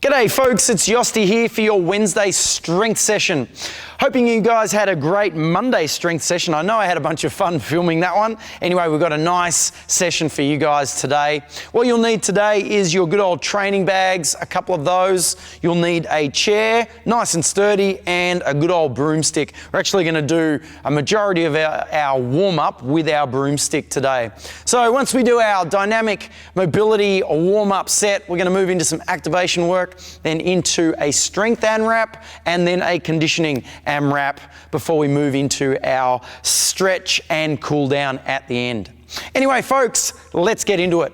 G'day folks, it's Yosti here for your Wednesday strength session. Hoping you guys had a great Monday strength session. I know I had a bunch of fun filming that one. Anyway, we've got a nice session for you guys today. What you'll need today is your good old training bags, a couple of those. You'll need a chair, nice and sturdy, and a good old broomstick. We're actually going to do a majority of our warm-up with our broomstick today. So once we do our dynamic mobility or warm-up set, we're going to move into some activation work, then into a strength AMRAP, and then a conditioning AMRAP before we move into our stretch and cool down at the end. Anyway, folks, let's get into it.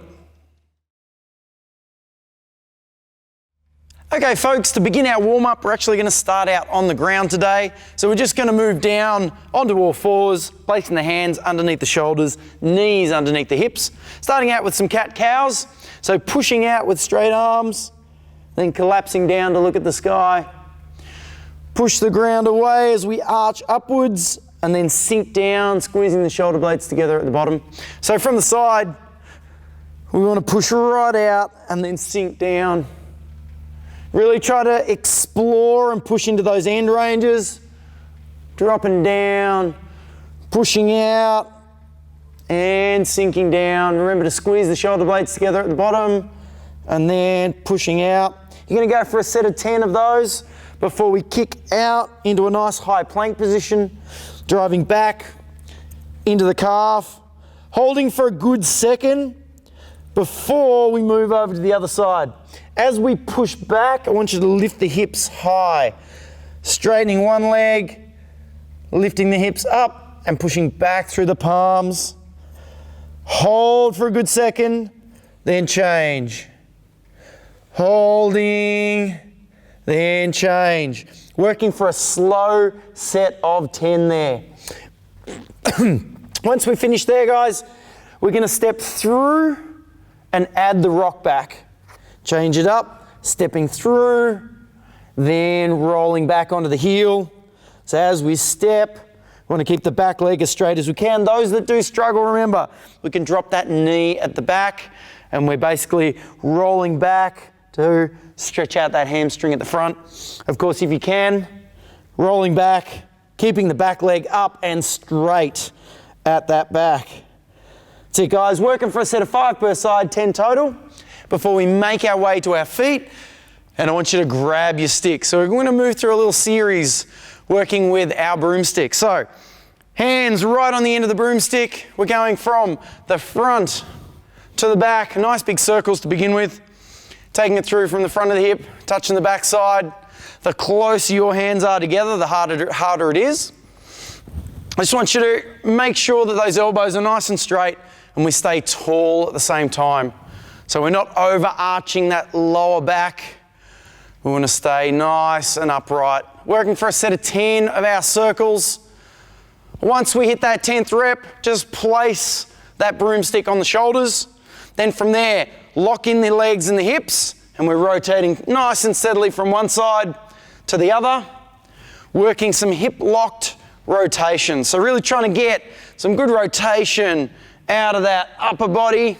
Okay, folks, to begin our warm-up, we're actually going to start out on the ground today. So we're just going to move down onto all fours, placing the hands underneath the shoulders, knees underneath the hips. Starting out with some cat-cows. So pushing out with straight arms, then collapsing down to look at the sky. Push the ground away as we arch upwards and then sink down, squeezing the shoulder blades together at the bottom. So from the side, we want to push right out and then sink down. Really try to explore and push into those end ranges. Dropping down, pushing out and sinking down. Remember to squeeze the shoulder blades together at the bottom and then pushing out. You're going to go for a set of 10 of those before we kick out into a nice high plank position, driving back into the calf, holding for a good second before we move over to the other side. As we push back, I want you to lift the hips high, straightening one leg, lifting the hips up and pushing back through the palms. Hold for a good second, then change. Holding, then change. Working for a slow set of 10 there. Once we finish there, guys, we're going to step through and add the rock back. Change it up, stepping through, then rolling back onto the heel. So as we step, we want to keep the back leg as straight as we can. Those that do struggle, remember, we can drop that knee at the back and we're basically rolling back to stretch out that hamstring at the front. Of course, if you can, rolling back, keeping the back leg up and straight at that back. That's it, guys. Working for a set of 5 per side, 10 total, before we make our way to our feet. And I want you to grab your stick. So we're going to move through a little series working with our broomstick. So hands right on the end of the broomstick. We're going from the front to the back. Nice big circles to begin with. Taking it through from the front of the hip, touching the back side. The closer your hands are together, the harder it is. I just want you to make sure that those elbows are nice and straight and we stay tall at the same time. So we're not overarching that lower back. We want to stay nice and upright. Working for a set of 10 of our circles. Once we hit that 10th rep, just place that broomstick on the shoulders. Then from there, lock in the legs and the hips, and we're rotating nice and steadily from one side to the other, working some hip-locked rotation. So really trying to get some good rotation out of that upper body.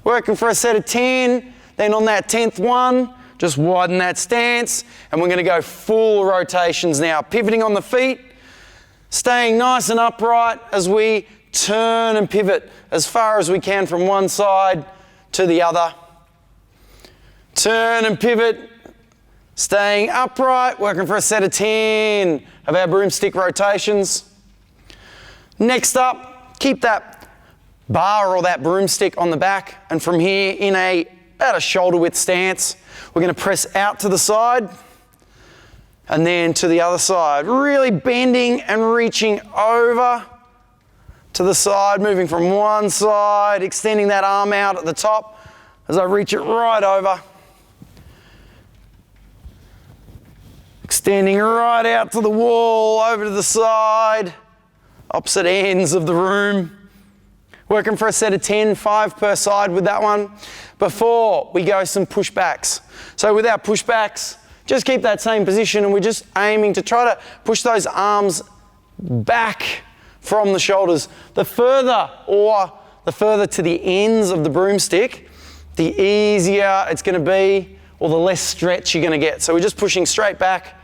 Working for a set of 10, then on that 10th one, just widen that stance, and we're going to go full rotations now. Pivoting on the feet, staying nice and upright as we turn and pivot as far as we can from one side to the other. Turn and pivot, staying upright, working for a set of 10 of our broomstick rotations. Next up, keep that bar or that broomstick on the back, and from here in about a shoulder width stance, we're going to press out to the side and then to the other side, really bending and reaching over to the side, moving from one side, extending that arm out at the top as I reach it right over. Extending right out to the wall, over to the side, opposite ends of the room. Working for a set of 10, 5 per side with that one. Before we go some pushbacks. So with our pushbacks, just keep that same position and we're just aiming to try to push those arms back from the shoulders. The further to the ends of the broomstick, the easier it's going to be, or the less stretch you're gonna get. So we're just pushing straight back.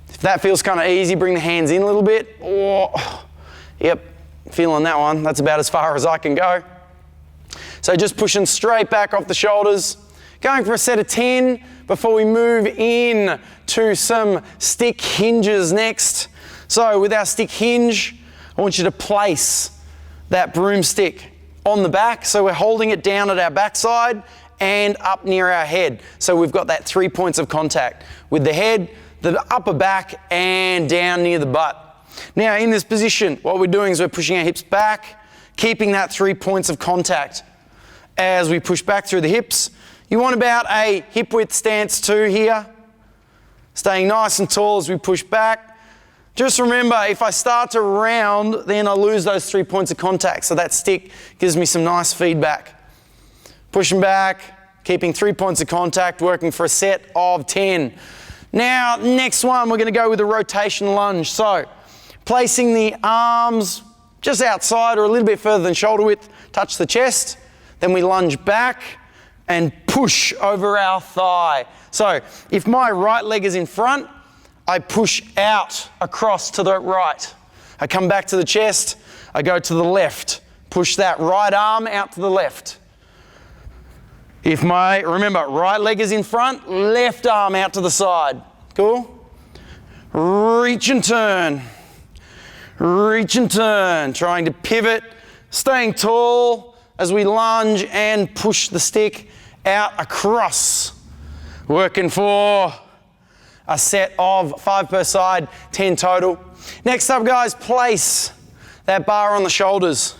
If that feels kind of easy, bring the hands in a little bit. Oh, yep, feeling that one. That's about as far as I can go. So just pushing straight back off the shoulders. Going for a set of 10 before we move in to some stick hinges next. So with our stick hinge, I want you to place that broomstick on the back. So we're holding it down at our backside and up near our head. So we've got that 3 points of contact with the head, the upper back, and down near the butt. Now in this position, what we're doing is we're pushing our hips back, keeping that 3 points of contact. As we push back through the hips, you want about a hip width stance 2 here. Staying nice and tall as we push back. Just remember, if I start to round, then I lose those 3 points of contact. So that stick gives me some nice feedback. Pushing back, keeping 3 points of contact, working for a set of 10. Now, next one, we're going to go with a rotation lunge. So, placing the arms just outside or a little bit further than shoulder width, touch the chest. Then we lunge back and push over our thigh. So, if my right leg is in front, I push out across to the right. I come back to the chest, I go to the left. Push that right arm out to the left. If remember, right leg is in front, left arm out to the side. Cool? Reach and turn. Reach and turn. Trying to pivot, staying tall as we lunge and push the stick out across. Working for a set of 5 per side, 10 total. Next up, guys, place that bar on the shoulders.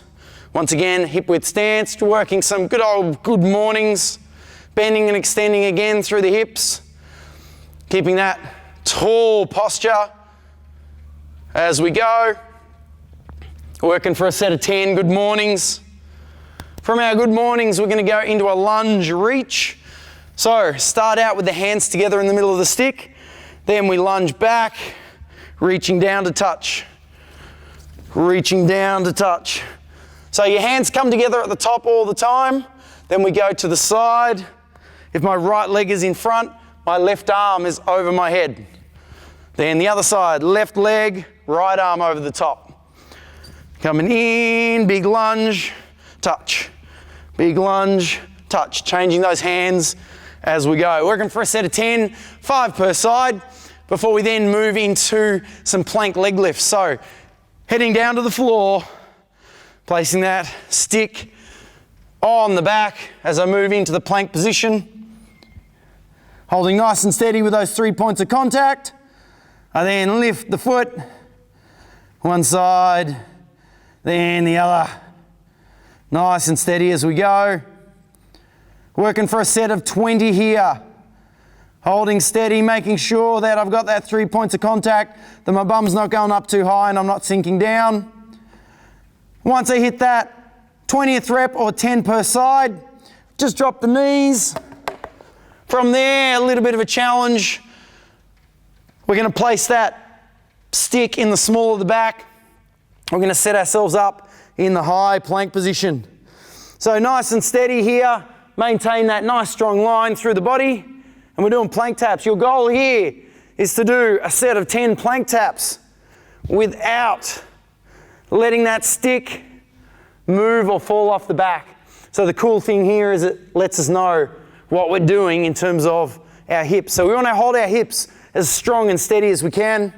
Once again, hip width stance, working some good old good mornings. Bending and extending again through the hips. Keeping that tall posture as we go. Working for a set of 10 good mornings. From our good mornings, we're going to go into a lunge reach. So start out with the hands together in the middle of the stick. Then we lunge back, reaching down to touch. Reaching down to touch. So your hands come together at the top all the time. Then we go to the side. If my right leg is in front, my left arm is over my head. Then the other side, left leg, right arm over the top. Coming in, big lunge, touch. Big lunge, touch. Changing those hands as we go. Working for a set of 10, 5 per side, before we then move into some plank leg lifts. So heading down to the floor, placing that stick on the back as I move into the plank position. Holding nice and steady with those 3 points of contact. I then lift the foot, one side, then the other. Nice and steady as we go. Working for a set of 20 here. Holding steady, making sure that I've got that 3 points of contact, that my bum's not going up too high and I'm not sinking down. Once I hit that 20th rep or 10 per side, just drop the knees. From there, a little bit of a challenge. We're going to place that stick in the small of the back. We're going to set ourselves up in the high plank position. So nice and steady here. Maintain that nice strong line through the body. And we're doing plank taps. Your goal here is to do a set of 10 plank taps without letting that stick move or fall off the back. So the cool thing here is it lets us know what we're doing in terms of our hips. So we want to hold our hips as strong and steady as we can.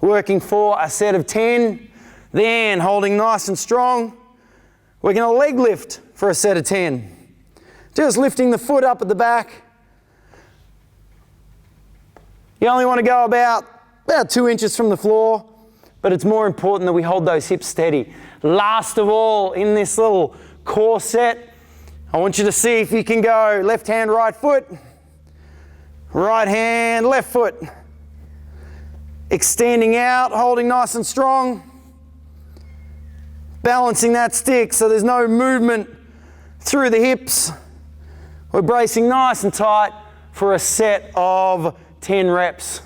Working for a set of 10. Then holding nice and strong. We're going to leg lift for a set of 10. Just lifting the foot up at the back. You only want to go about 2 inches from the floor, but it's more important that we hold those hips steady. Last of all, in this little core set, I want you to see if you can go left hand, right foot, right hand, left foot. Extending out, holding nice and strong. Balancing that stick so there's no movement through the hips. We're bracing nice and tight for a set of 10 reps.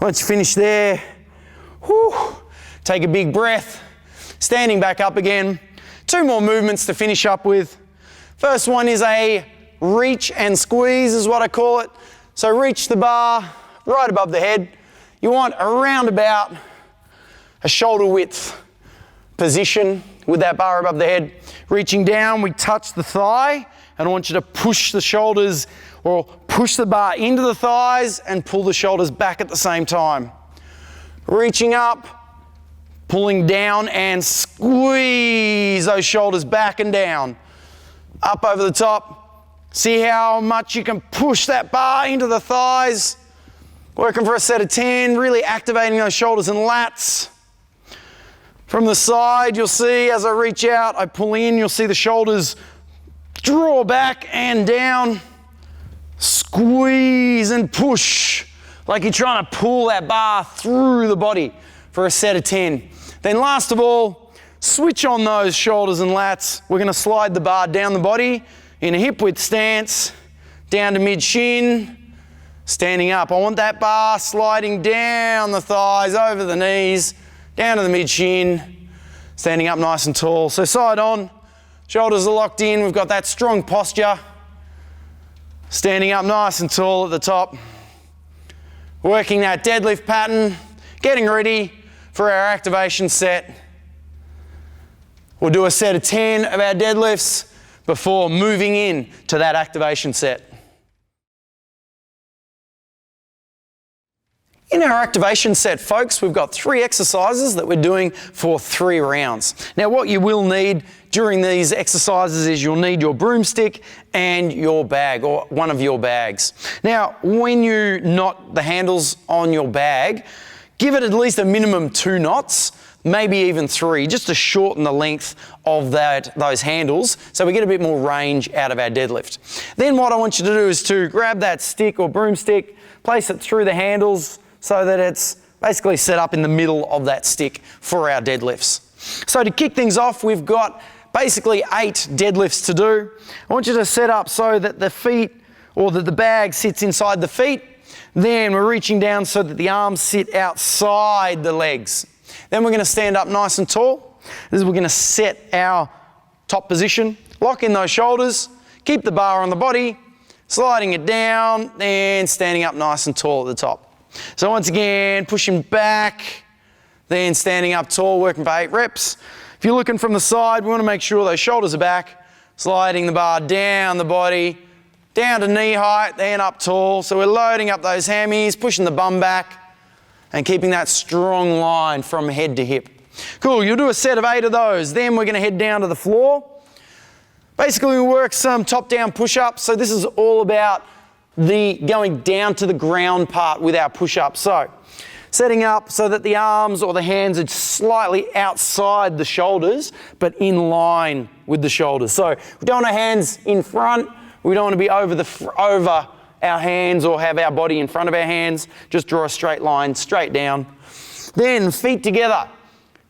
Once you finish there, take a big breath, standing back up again. 2 more movements to finish up with. First one is a reach and squeeze is what I call it. So reach the bar right above the head. You want around about a shoulder width position with that bar above the head. Reaching down, we touch the thigh, and I want you to push the shoulders or push the bar into the thighs and pull the shoulders back at the same time. Reaching up, pulling down and squeeze those shoulders back and down. Up over the top. See how much you can push that bar into the thighs. Working for a set of 10, really activating those shoulders and lats. From the side, you'll see as I reach out, I pull in, you'll see the shoulders draw back and down. Squeeze and push, like you're trying to pull that bar through the body for a set of 10. Then last of all, switch on those shoulders and lats. We're gonna slide the bar down the body in a hip width stance, down to mid-shin, standing up. I want that bar sliding down the thighs, over the knees, down to the mid-shin, standing up nice and tall. So side on, shoulders are locked in, we've got that strong posture. Standing up nice and tall at the top. Working that deadlift pattern, getting ready for our activation set. We'll do a set of 10 of our deadlifts before moving in to that activation set. In our activation set, folks, we've got 3 exercises that we're doing for 3 rounds. Now, what you will need during these exercises is you'll need your broomstick and your bag, or one of your bags. Now, when you knot the handles on your bag, give it at least a minimum 2 knots, maybe even 3, just to shorten the length of those handles so we get a bit more range out of our deadlift. Then what I want you to do is to grab that stick or broomstick, place it through the handles, so that it's basically set up in the middle of that stick for our deadlifts. So to kick things off, we've got basically 8 deadlifts to do. I want you to set up so that the feet, or that the bag sits inside the feet. Then we're reaching down so that the arms sit outside the legs. Then we're going to stand up nice and tall. This is we're going to set our top position, lock in those shoulders, keep the bar on the body, sliding it down, and standing up nice and tall at the top. So once again, pushing back, then standing up tall, working for 8 reps. If you're looking from the side, we want to make sure those shoulders are back, sliding the bar down the body, down to knee height, then up tall. So we're loading up those hammies, pushing the bum back, and keeping that strong line from head to hip. Cool, you'll do a set of 8 of those. Then we're going to head down to the floor. Basically, we work some top-down push-ups. So this is all about the going down to the ground part with our push-ups. So setting up so that the arms or the hands are slightly outside the shoulders, but in line with the shoulders. So we don't want our hands in front. We don't want to be over our hands or have our body in front of our hands. Just draw a straight line, straight down. Then feet together.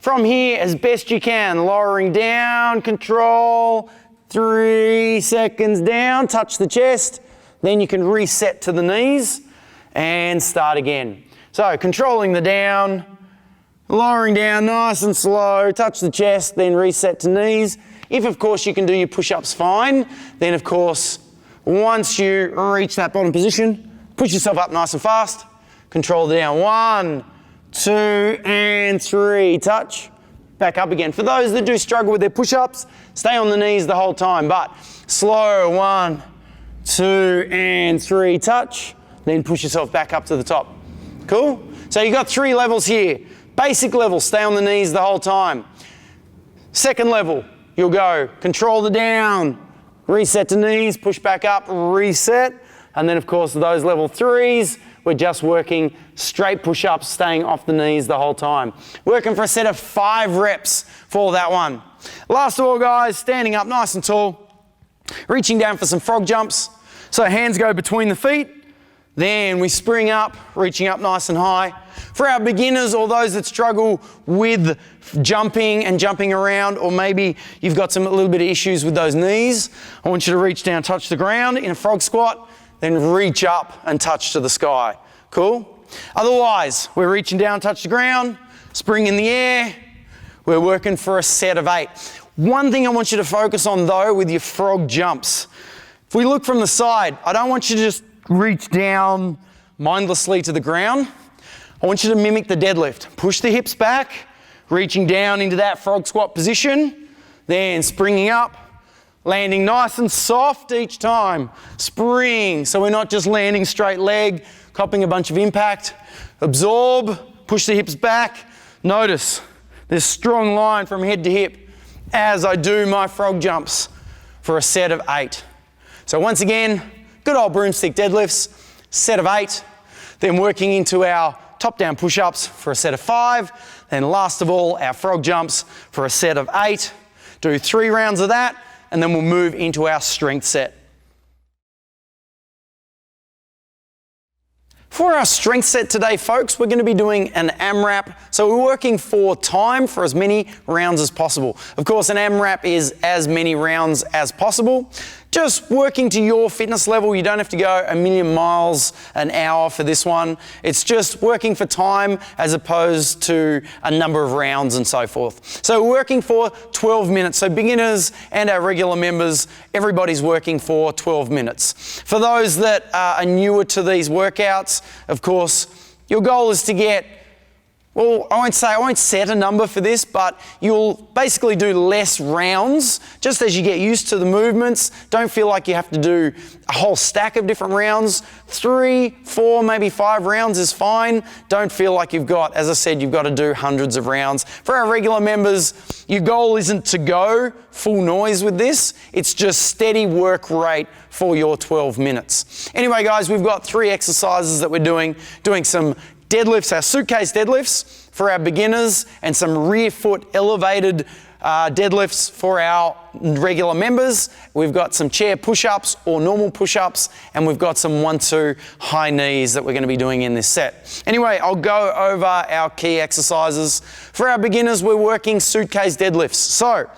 From here, as best you can, lowering down, control, 3 seconds down, touch the chest. Then you can reset to the knees and start again. So controlling the down, lowering down nice and slow, touch the chest, then reset to knees. If of course you can do your push-ups fine, then of course once you reach that bottom position, push yourself up nice and fast, control the down, 1, 2 and 3, touch, back up again. For those that do struggle with their push-ups, stay on the knees the whole time, but slow, 1, 2 and 3, touch, then push yourself back up to the top. Cool? So you've got 3 levels here. Basic level, stay on the knees the whole time. Second level, you'll go control the down, reset to knees, push back up, reset. And then of course those level 3s, we're just working straight push-ups, staying off the knees the whole time. Working for a set of 5 reps for that one. Last of all, guys, standing up nice and tall, reaching down for some frog jumps. So hands go between the feet, then we spring up, reaching up nice and high. For our beginners or those that struggle with jumping and jumping around, or maybe you've got a little bit of issues with those knees, I want you to reach down, touch the ground in a frog squat, then reach up and touch to the sky. Cool? Otherwise, we're reaching down, touch the ground, spring in the air. We're working for a set of 8. One thing I want you to focus on though with your frog jumps, If we look from the side, I don't want you to just reach down mindlessly to the ground. I want you to mimic the deadlift. Push the hips back, reaching down into that frog squat position, then springing up, landing nice and soft each time. Spring, so we're not just landing straight leg, copping a bunch of impact. Absorb, push the hips back. Notice this strong line from head to hip as I do my frog jumps for a set of 8. So once again, good old broomstick deadlifts, set of 8, then working into our top-down push-ups for a set of 5, then last of all, our frog jumps for a set of 8. Do 3 rounds of that, and then we'll move into our strength set. For our strength set today, folks, we're going to be doing an AMRAP. So we're working for time for as many rounds as possible. Of course, an AMRAP is as many rounds as possible. Just working to your fitness level. You don't have to go a million miles an hour for this one. It's just working for time as opposed to a number of rounds and so forth. So we're working for 12 minutes. So beginners and our regular members, everybody's working for 12 minutes. For those that are newer to these workouts, of course, your goal is to get, well, I won't set a number for this, but you'll basically do less rounds just as you get used to the movements. Don't feel like you have to do a whole stack of different rounds. 3, 4, maybe 5 rounds is fine. Don't feel like you've got, as I said, you've got to do hundreds of rounds. For our regular members, your goal isn't to go full noise with this. It's just steady work rate for your 12 minutes. Anyway, guys, we've got 3 exercises that we're doing some deadlifts, our suitcase deadlifts for our beginners, and some rear foot elevated deadlifts for our regular members. We've got some chair push-ups or normal push-ups, and we've got some 1-2 high knees that we're going to be doing in this set. Anyway, I'll go over our key exercises. For our beginners, we're working suitcase deadlifts. So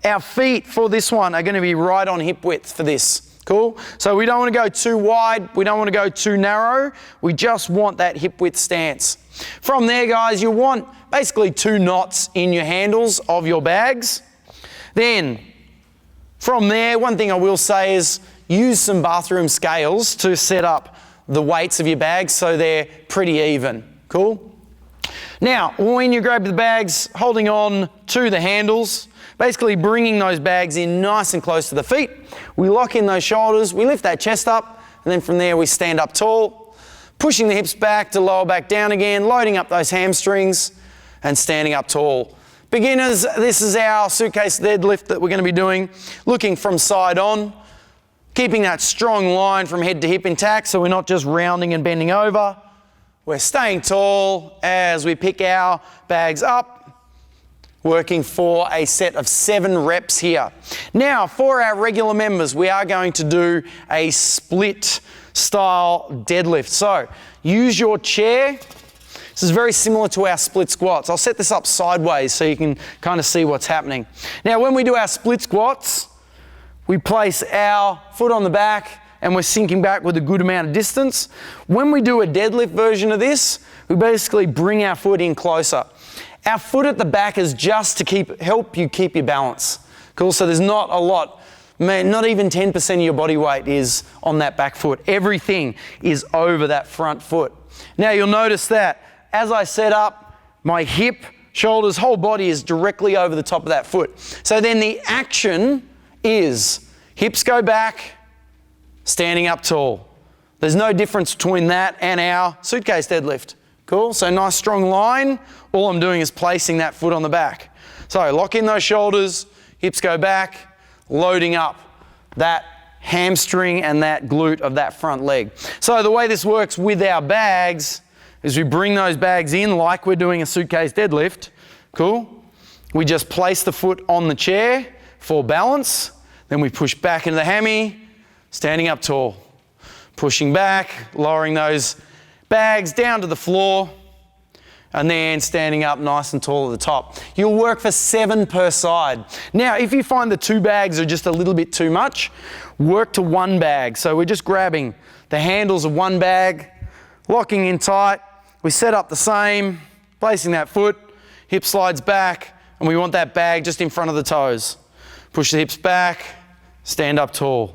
our feet for this one are going to be right on hip width for this. Cool? So we don't want to go too wide, we don't want to go too narrow, we just want that hip width stance. From there, guys, you want basically 2 knots in your handles of your bags. Then, from there, one thing I will say is use some bathroom scales to set up the weights of your bags so they're pretty even. Cool? Now, when you grab the bags, holding on to the handles, basically bringing those bags in nice and close to the feet. We lock in those shoulders, we lift that chest up, and then from there we stand up tall, pushing the hips back to lower back down again, loading up those hamstrings, and standing up tall. Beginners, this is our suitcase deadlift that we're going to be doing, looking from side on, keeping that strong line from head to hip intact so we're not just rounding and bending over. We're staying tall as we pick our bags up, working for a set of 7 reps here. Now, for our regular members, we are going to do a split style deadlift. So, use your chair. This is very similar to our split squats. I'll set this up sideways so you can kind of see what's happening. Now, when we do our split squats, we place our foot on the back and we're sinking back with a good amount of distance. When we do a deadlift version of this, we basically bring our foot in closer. Our foot at the back is just to help you keep your balance. Cool, so there's not a lot, man, not even 10% of your body weight is on that back foot. Everything is over that front foot. Now you'll notice that as I set up, my hip, shoulders, whole body is directly over the top of that foot. So then the action is hips go back, standing up tall. There's no difference between that and our suitcase deadlift. Cool, so nice strong line. All I'm doing is placing that foot on the back. So lock in those shoulders, hips go back, loading up that hamstring and that glute of that front leg. So the way this works with our bags is we bring those bags in like we're doing a suitcase deadlift. Cool. We just place the foot on the chair for balance. Then we push back into the hammy, standing up tall. Pushing back, lowering those bags down to the floor, and then standing up nice and tall at the top. You'll work for 7 per side. Now, if you find the 2 bags are just a little bit too much, work to 1 bag. So we're just grabbing the handles of 1 bag, locking in tight. We set up the same, placing that foot, hip slides back, and we want that bag just in front of the toes. Push the hips back, stand up tall.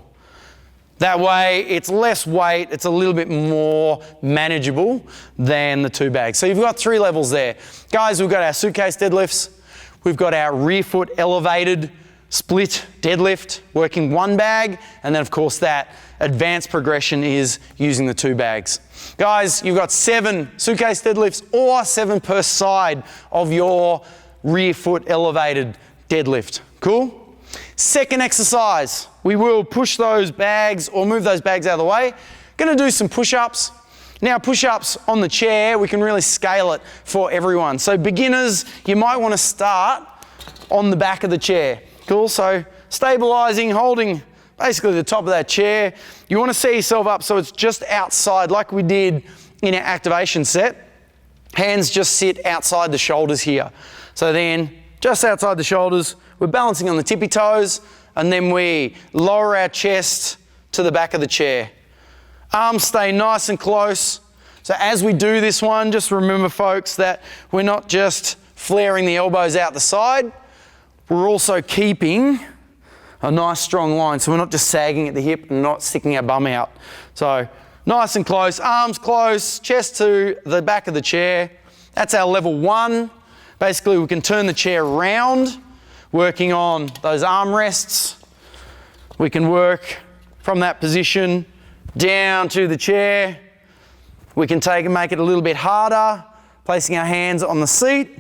That way it's less weight, it's a little bit more manageable than the 2 bags. So you've got 3 levels there. Guys, we've got our suitcase deadlifts, we've got our rear foot elevated split deadlift, working 1 bag, and then of course that advanced progression is using the 2 bags. Guys, you've got 7 suitcase deadlifts or 7 per side of your rear foot elevated deadlift. Cool? Second exercise, we will push those bags or move those bags out of the way. Gonna do some push-ups. Now push-ups on the chair, we can really scale it for everyone. So beginners, you might want to start on the back of the chair. Cool, so stabilizing, holding basically the top of that chair. You want to set yourself up so it's just outside like we did in our activation set. Hands just sit outside the shoulders here. So then just outside the shoulders, we're balancing on the tippy toes, and then we lower our chest to the back of the chair. Arms stay nice and close. So as we do this one, just remember folks that we're not just flaring the elbows out the side, we're also keeping a nice strong line. So we're not just sagging at the hip and not sticking our bum out. So nice and close, arms close, chest to the back of the chair. That's our level 1. Basically we can turn the chair around, working on those arm rests. We can work from that position down to the chair. We can take and make it a little bit harder, placing our hands on the seat.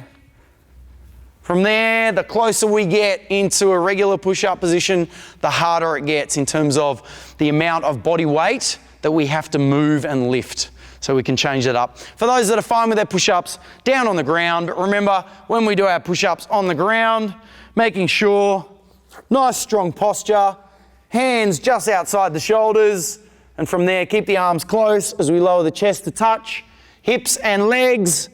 From there, the closer we get into a regular push-up position, the harder it gets in terms of the amount of body weight that we have to move and lift. So we can change that up. For those that are fine with their push-ups, down on the ground. But remember, when we do our push-ups on the ground, making sure, nice strong posture, hands just outside the shoulders, and from there, keep the arms close as we lower the chest to touch, hips and legs.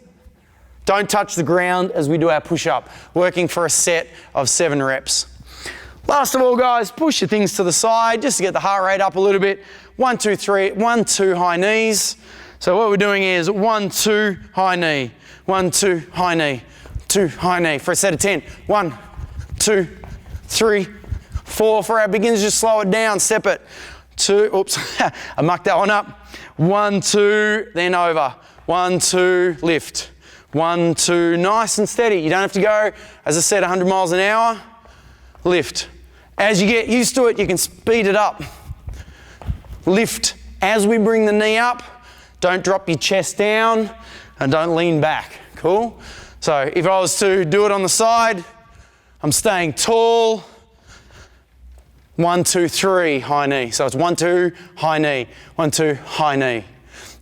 Don't touch the ground as we do our push-up, working for a set of 7 reps. Last of all, guys, push your things to the side just to get the heart rate up a little bit. 1, 2, 3, 1, 2, high knees. So what we're doing is 1, 2, high knee, 1, 2, high knee, 2, high knee for a set of 10. 1, 2, 3, 4. For our beginners, just slow it down, step it. 2, oops, I mucked that one up. 1, 2, then over. 1, 2, lift. 1, 2, nice and steady. You don't have to go, as I said, 100 miles an hour. Lift. As you get used to it, you can speed it up. Lift as we bring the knee up. Don't drop your chest down and don't lean back. Cool? So if I was to do it on the side, I'm staying tall. 1, 2, 3, high knee. So it's 1, 2, high knee. 1, 2, high knee.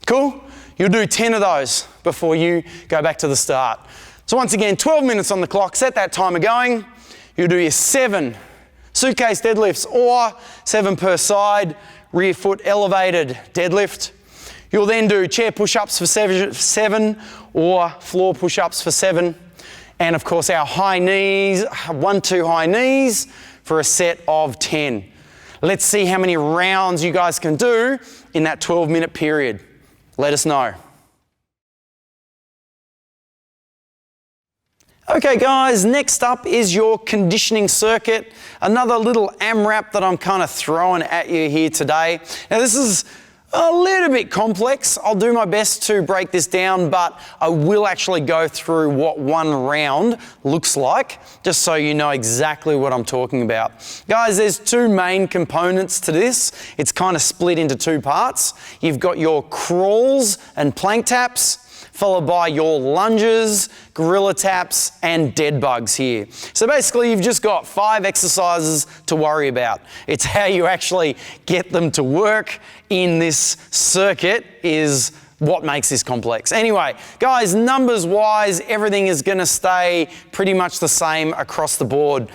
Cool? You'll do 10 of those before you go back to the start. So once again, 12 minutes on the clock, set that timer going. You'll do your 7 suitcase deadlifts or 7 per side, rear foot elevated deadlift. You'll then do chair push-ups for 7 or floor push-ups for 7. And of course our high knees, 1, 2 high knees for a set of 10. Let's see how many rounds you guys can do in that 12-minute period. Let us know. Okay guys, next up is your conditioning circuit. Another little AMRAP that I'm kind of throwing at you here today. Now this is a little bit complex. I'll do my best to break this down, but I will actually go through what one round looks like, just so you know exactly what I'm talking about. Guys, there's 2 main components to this. It's kind of split into 2 parts. You've got your crawls and plank taps, followed by your lunges, gorilla taps, and dead bugs here. So basically you've just got 5 exercises to worry about. It's how you actually get them to work in this circuit is what makes this complex. Anyway, guys, numbers wise, everything is gonna stay pretty much the same across the board.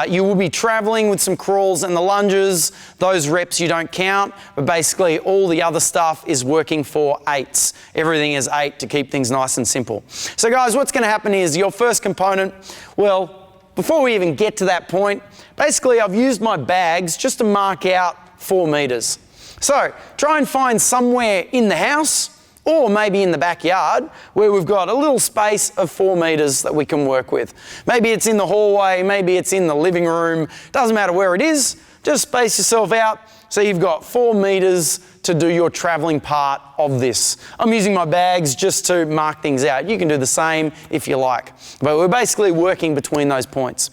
You will be traveling with some crawls and the lunges. Those reps you don't count, but basically all the other stuff is working for 8s. Everything is 8 to keep things nice and simple. So guys, what's gonna happen is your first component, well, before we even get to that point, basically I've used my bags just to mark out 4 meters. So try and find somewhere in the house or maybe in the backyard where we've got a little space of 4 meters that we can work with. Maybe it's in the hallway, maybe it's in the living room, doesn't matter where it is, just space yourself out So you've got 4 meters to do your traveling part of this. I'm using my bags just to mark things out. You can do the same if you like. But we're basically working between those points.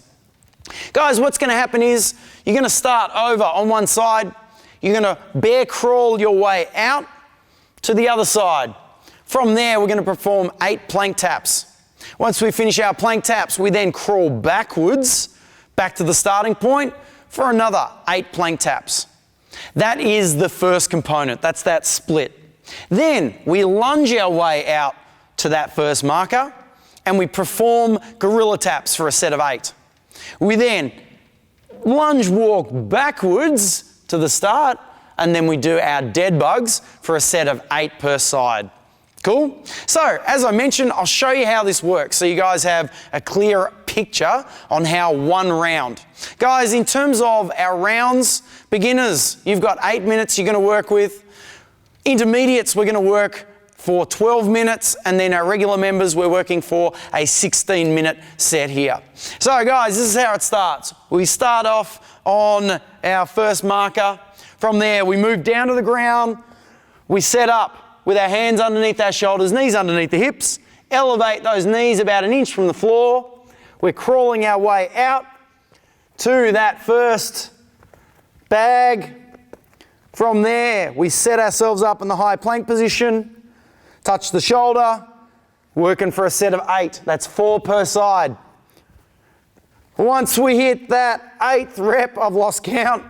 Guys, what's going to happen is you're going to start over on one side. You're going to bear crawl your way out to the other side. From there, we're going to perform 8 plank taps. Once we finish our plank taps, we then crawl backwards, back to the starting point for another 8 plank taps. That is the first component. That's that split. Then we lunge our way out to that first marker and we perform gorilla taps for a set of 8. We then lunge walk backwards to the start and then we do our dead bugs for a set of 8 per side. Cool? So, as I mentioned, I'll show you how this works so you guys have a clear picture on how one round. Guys, in terms of our rounds, beginners, you've got 8 minutes you're going to work with. Intermediates, we're going to work for 12 minutes, and then our regular members, we're working for a 16-minute set here. So, guys, this is how it starts. We start off on our first marker. From there, we move down to the ground. We set up with our hands underneath our shoulders, knees underneath the hips. Elevate those knees about 1 inch from the floor. We're crawling our way out to that first bag. From there, we set ourselves up in the high plank position, touch the shoulder, working for a set of 8. That's 4 per side. Once we hit that 8th rep, I've lost count,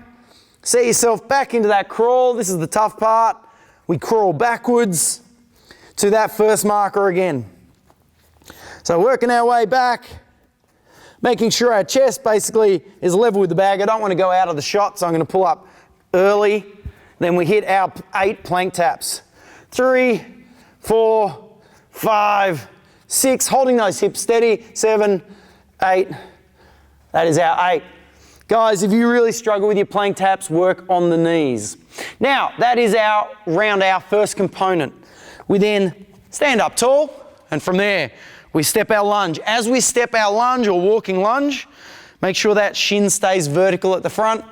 set yourself back into that crawl. This is the tough part. We crawl backwards to that first marker again. So working our way back, making sure our chest basically is level with the bag. I don't want to go out of the shot, so I'm going to pull up early. Then we hit our 8 plank taps. 3, 4, 5, 6, holding those hips steady. 7, 8. That is our 8. Guys, if you really struggle with your plank taps, work on the knees. Now, that is our first component. We then stand up tall, and from there, we step our lunge. As we step our lunge or walking lunge, make sure that shin stays vertical at the front.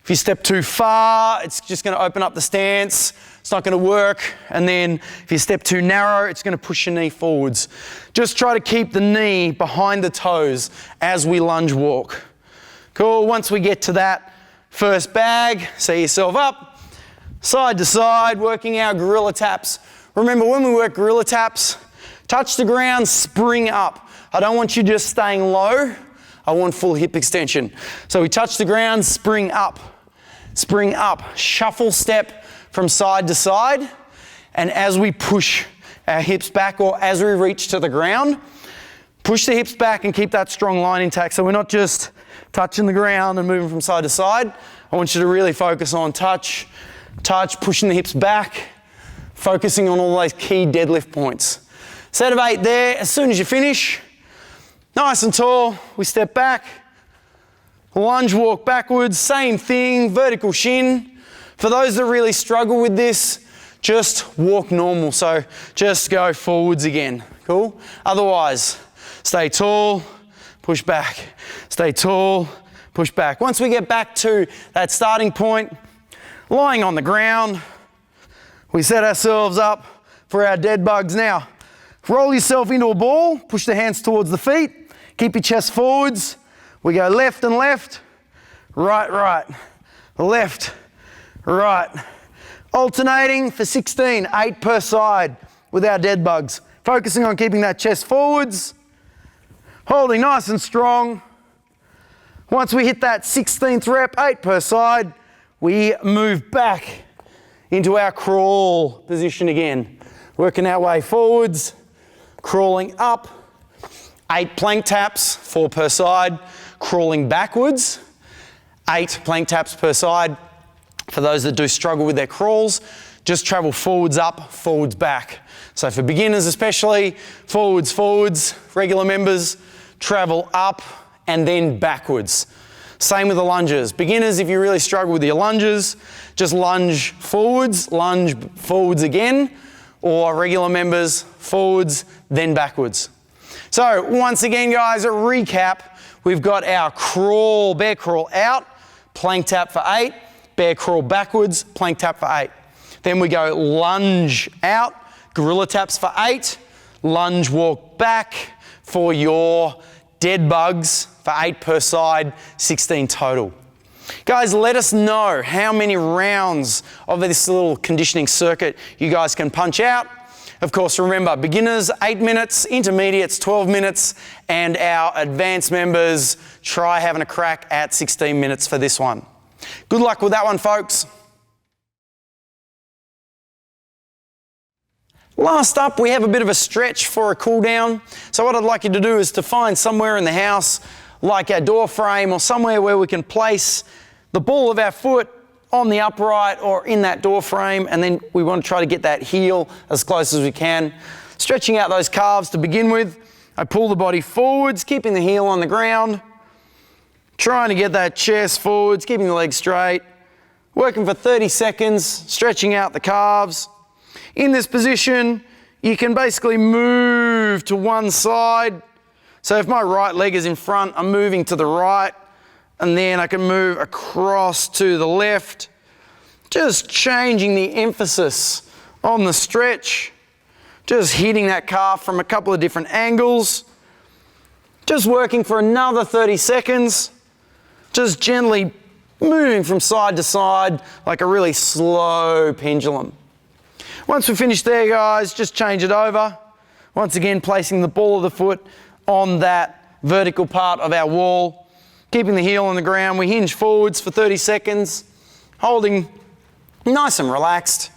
If you step too far, it's just going to open up the stance. It's not going to work. And then if you step too narrow, it's going to push your knee forwards. Just try to keep the knee behind the toes as we lunge walk. Cool. Once we get to that first bag, set yourself up, side to side, working our gorilla taps. Remember, when we work gorilla taps, touch the ground, spring up. I don't want you just staying low. I want full hip extension. So we touch the ground, spring up, shuffle step from side to side. And as we push our hips back or as we reach to the ground, push the hips back and keep that strong line intact. So we're not just touching the ground and moving from side to side. I want you to really focus on touch, pushing the hips back, focusing on all those key deadlift points. Set of 8 there. As soon as you finish, nice and tall, we step back, lunge walk backwards, same thing, vertical shin. For those that really struggle with this, just walk normal. So just go forwards again, cool? Otherwise, stay tall, push back, stay tall, push back. Once we get back to that starting point, lying on the ground, we set ourselves up for our dead bugs. Now, roll yourself into a ball, push the hands towards the feet, keep your chest forwards. We go left and left, right, left, right. Alternating for 16, 8 per side with our dead bugs. Focusing on keeping that chest forwards, holding nice and strong. Once we hit that 16th rep, 8 per side, we move back into our crawl position again. Working our way forwards, crawling up, 8 plank taps, 4 per side, crawling backwards, 8 plank taps per side. For those that do struggle with their crawls, just travel forwards up, forwards back. So for beginners especially, forwards, regular members, travel up and then backwards. Same with the lunges. Beginners, if you really struggle with your lunges, just lunge forwards again, or regular members, forwards, then backwards. So once again, guys, a recap, we've got our crawl, bear crawl out, plank tap for 8, bear crawl backwards, plank tap for 8. Then we go lunge out, gorilla taps for 8, lunge walk back for your dead bugs for 8 per side, 16 total. Guys, let us know how many rounds of this little conditioning circuit you guys can punch out. Of course, remember, beginners 8 minutes, intermediates 12 minutes, and our advanced members try having a crack at 16 minutes for this one. Good luck with that one, folks. Last up, we have a bit of a stretch for a cool down. So what I'd like you to do is to find somewhere in the house, like our door frame or somewhere where we can place the ball of our foot on the upright or in that door frame, and then we want to try to get that heel as close as we can. Stretching out those calves to begin with. I pull the body forwards, keeping the heel on the ground, trying to get that chest forwards, keeping the legs straight, working for 30 seconds, stretching out the calves. In this position, you can basically move to one side. So if my right leg is in front, I'm moving to the right, and then I can move across to the left, just changing the emphasis on the stretch, just hitting that calf from a couple of different angles, just working for another 30 seconds, just gently moving from side to side like a really slow pendulum. Once we're finished there, guys, just change it over. Once again, placing the ball of the foot on that vertical part of our wall, keeping the heel on the ground. We hinge forwards for 30 seconds, holding nice and relaxed,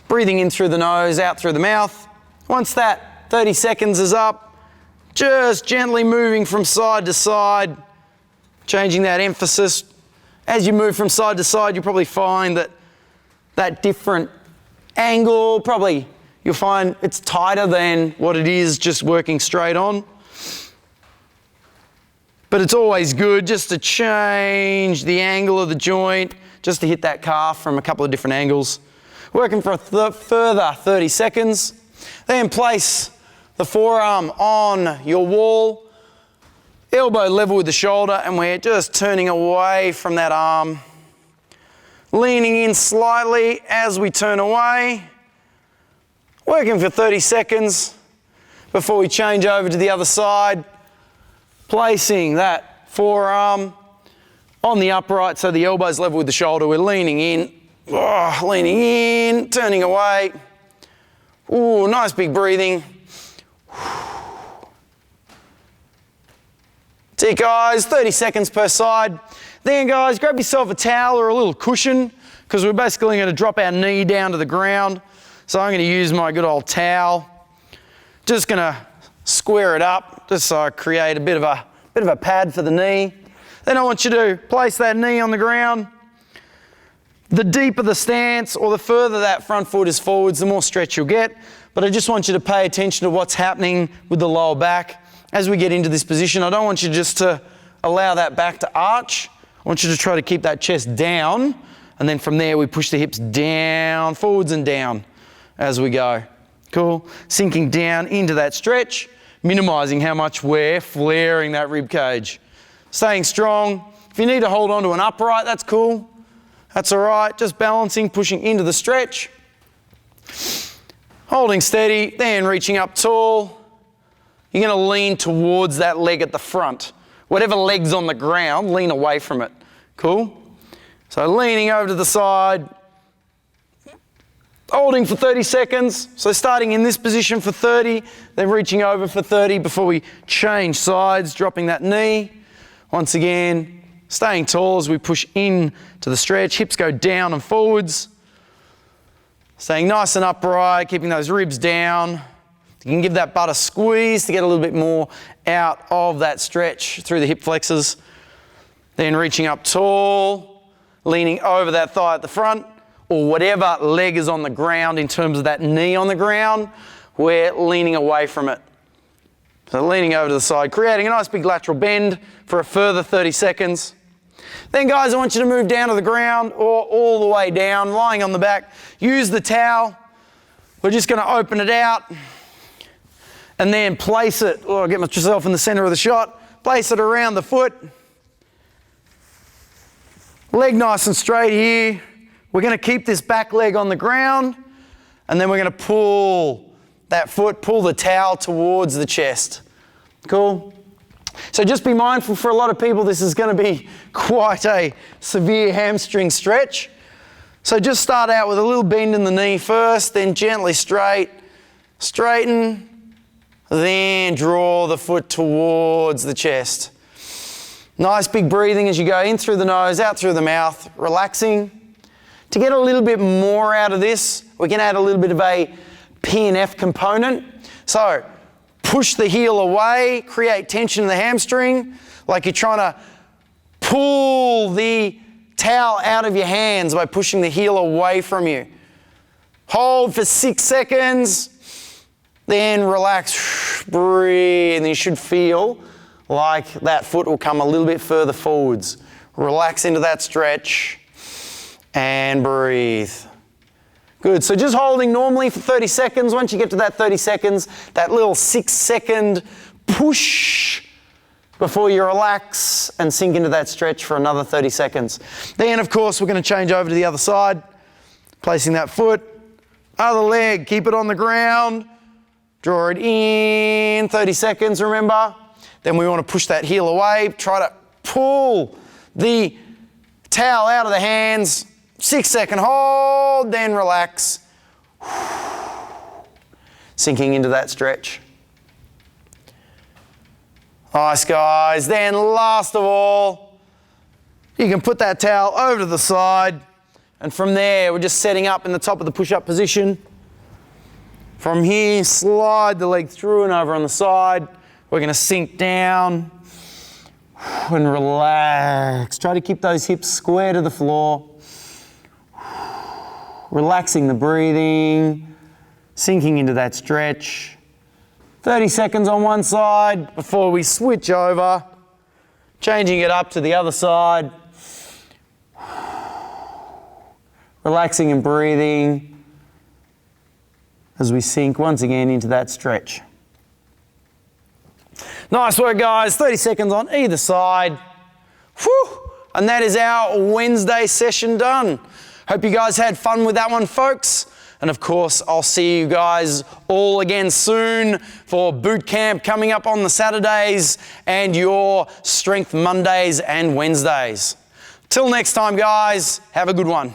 breathing in through the nose, out through the mouth. Once that 30 seconds is up, just gently moving from side to side, changing that emphasis. As you move from side to side, you'll probably find that different angle, probably you'll find it's tighter than what it is just working straight on. But it's always good just to change the angle of the joint, just to hit that calf from a couple of different angles. Working for a further 30 seconds. Then place the forearm on your wall, elbow level with the shoulder, and we're just turning away from that arm. Leaning in slightly as we turn away. Working for 30 seconds before we change over to the other side. Placing that forearm on the upright so the elbow's level with the shoulder. We're leaning in, turning away. Ooh, nice big breathing. That's it, guys, 30 seconds per side. Then, guys, grab yourself a towel or a little cushion, because we're basically going to drop our knee down to the ground. So I'm going to use my good old towel. Just going to square it up, just so I create a bit of a pad for the knee. Then I want you to place that knee on the ground. The deeper the stance or the further that front foot is forwards, the more stretch you'll get. But I just want you to pay attention to what's happening with the lower back. As we get into this position, I don't want you just to allow that back to arch. I want you to try to keep that chest down, and then from there we push the hips down, forwards and down as we go. Cool. Sinking down into that stretch, minimizing how much we're flaring that rib cage. Staying strong. If you need to hold on to an upright, that's cool. That's all right. Just balancing, pushing into the stretch. Holding steady, then reaching up tall. You're going to lean towards that leg at the front. Whatever leg's on the ground, lean away from it. Cool? So leaning over to the side, holding for 30 seconds. So starting in this position for 30, then reaching over for 30 before we change sides, dropping that knee. Once again, staying tall as we push in to the stretch. Hips go down and forwards. Staying nice and upright, keeping those ribs down. You can give that butt a squeeze to get a little bit more out of that stretch through the hip flexors. Then reaching up tall, leaning over that thigh at the front, or whatever leg is on the ground in terms of that knee on the ground, we're leaning away from it. So leaning over to the side, creating a nice big lateral bend for a further 30 seconds. Then, guys, I want you to move down to the ground or all the way down, lying on the back. Use the towel. We're just going to open it out. And then place it, get myself in the center of the shot, place it around the foot. Leg nice and straight here. We're going to keep this back leg on the ground, and then we're going to pull that foot, pull the towel towards the chest. Cool? So just be mindful, for a lot of people this is going to be quite a severe hamstring stretch. So just start out with a little bend in the knee first, then gently straighten, then draw the foot towards the chest. Nice big breathing as you go in through the nose, out through the mouth, relaxing. To get a little bit more out of this, we can add a little bit of a P&F component. So push the heel away, create tension in the hamstring, like you're trying to pull the towel out of your hands by pushing the heel away from you. Hold for 6 seconds, then relax, breathe, and you should feel like that foot will come a little bit further forwards. Relax into that stretch and breathe. Good, so just holding normally for 30 seconds. Once you get to that 30 seconds, that little 6-second push before you relax and sink into that stretch for another 30 seconds. Then, of course, we're going to change over to the other side, placing that foot, other leg, keep it on the ground, draw it in, 30 seconds, remember. Then we want to push that heel away, try to pull the towel out of the hands, 6-second hold, then relax. Sinking into that stretch. Nice, guys. Then last of all, you can put that towel over to the side, and from there, we're just setting up in the top of the push-up position. From here, slide the leg through and over on the side. We're going to sink down and relax. Try to keep those hips square to the floor. Relaxing the breathing, sinking into that stretch. 30 seconds on one side before we switch over, changing it up to the other side. Relaxing and breathing as we sink once again into that stretch. Nice work, guys. 30 seconds on either side. Whew. And that is our Wednesday session done. Hope you guys had fun with that one, folks. And of course, I'll see you guys all again soon for boot camp coming up on the Saturdays and your Strength Mondays and Wednesdays. Till next time, guys, have a good one.